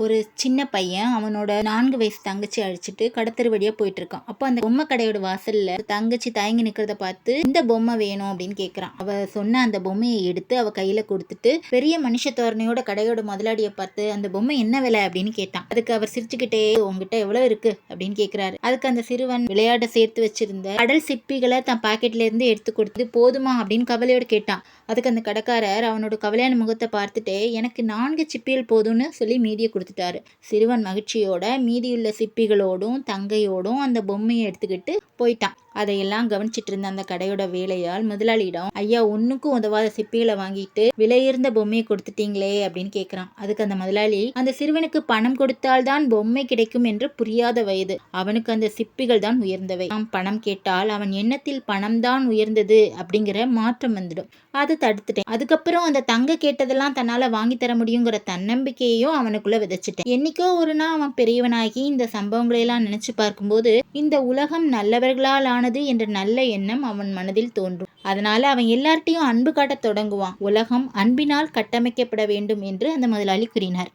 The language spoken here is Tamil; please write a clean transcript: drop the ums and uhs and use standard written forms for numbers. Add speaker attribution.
Speaker 1: ஒரு சின்ன பையன் அவனோட 4 வயசு தங்கச்சி அழைச்சிட்டு கடத்தெரு வழியா போயிட்டு இருக்கான். அப்போ அந்த பொம்மை கடையோட வாசல்ல தங்கச்சி தயங்கி நிக்கிறத பார்த்து இந்த பொம்மை வேணும் அப்படின்னு கேக்குறான். அவ சொன்ன அந்த பொம்மையை எடுத்து அவ கையில கொடுத்துட்டு பெரிய மனுஷ தோரணையோட கடையோட முதலாளியை பார்த்து அந்த பொம்மை என்ன விலை அப்படின்னு கேட்டான். அதுக்கு அவர் சிரிச்சுக்கிட்டே உங்ககிட்ட எவ்வளவு இருக்கு அப்படின்னு கேக்குறாரு. அதுக்கு அந்த சிறுவன் விளையாட சேர்த்து வச்சிருந்த கடல் சிப்பிகளை தன் பாக்கெட்ல இருந்து எடுத்து கொடுத்து போதுமா அப்படின்னு கவலையோட கேட்டான். அதுக்கு அந்த கடைக்காரர் அவனோட கவலையான முகத்தை பார்த்துட்டு எனக்கு 4 சிப்பிகள் போதும்னு சொல்லி மீதியை கொடுத்துட்டாரு. சிறுவன் மகிழ்ச்சியோட மீதியுள்ள சிப்பிகளோடும் தங்கையோடும் அந்த பொம்மையை எடுத்துக்கிட்டு போயிட்டான். அதையெல்லாம் கவனிச்சிட்டு இருந்த அந்த கடையோட வேலையால் முதலாளியிடம் ஐயா ஒன்னுக்கும் உதவாத சிப்பிகளை வாங்கிட்டு விலையுயர்ந்த பொம்மையை கொடுத்துட்டீங்களே அப்படின்னு கேட்கிறான். அதுக்கு அந்த முதலாளி அந்த சிறுவனுக்கு பணம் கொடுத்தால்தான் பொம்மை கிடைக்கும் என்று புரியாத வயது. அவனுக்கு அந்த சிப்பிகள் தான் உயர்ந்தவை. நாம் பணம் கேட்டால் அவன் எண்ணத்தில் பணம் தான் உயர்ந்தது அப்படிங்கிற மாற்றம் வந்துடும். அது தடுத்துட்டேன். அதுக்கப்புறம் அந்த தங்க கேட்டதெல்லாம் தன்னால வாங்கி தர முடியுங்கிற தன்னம்பிக்கையையும் அவனுக்குள்ள விதைச்சிட்டேன். என்னைக்கோ ஒரு நாள் அவன் பெரியவனாகி இந்த சம்பவங்களை எல்லாம் நினைச்சு பார்க்கும்போது இந்த உலகம் நல்லவர்களால் ஆனது என்ற நல்ல எண்ணம் அவன் மனதில் தோன்றும். அதனால அவன் எல்லார்ட்டையும் அன்பு காட்ட தொடங்குவான். உலகம் அன்பினால் கட்டமைக்கப்பட வேண்டும் என்று அந்த முதலாளி கூறினார்.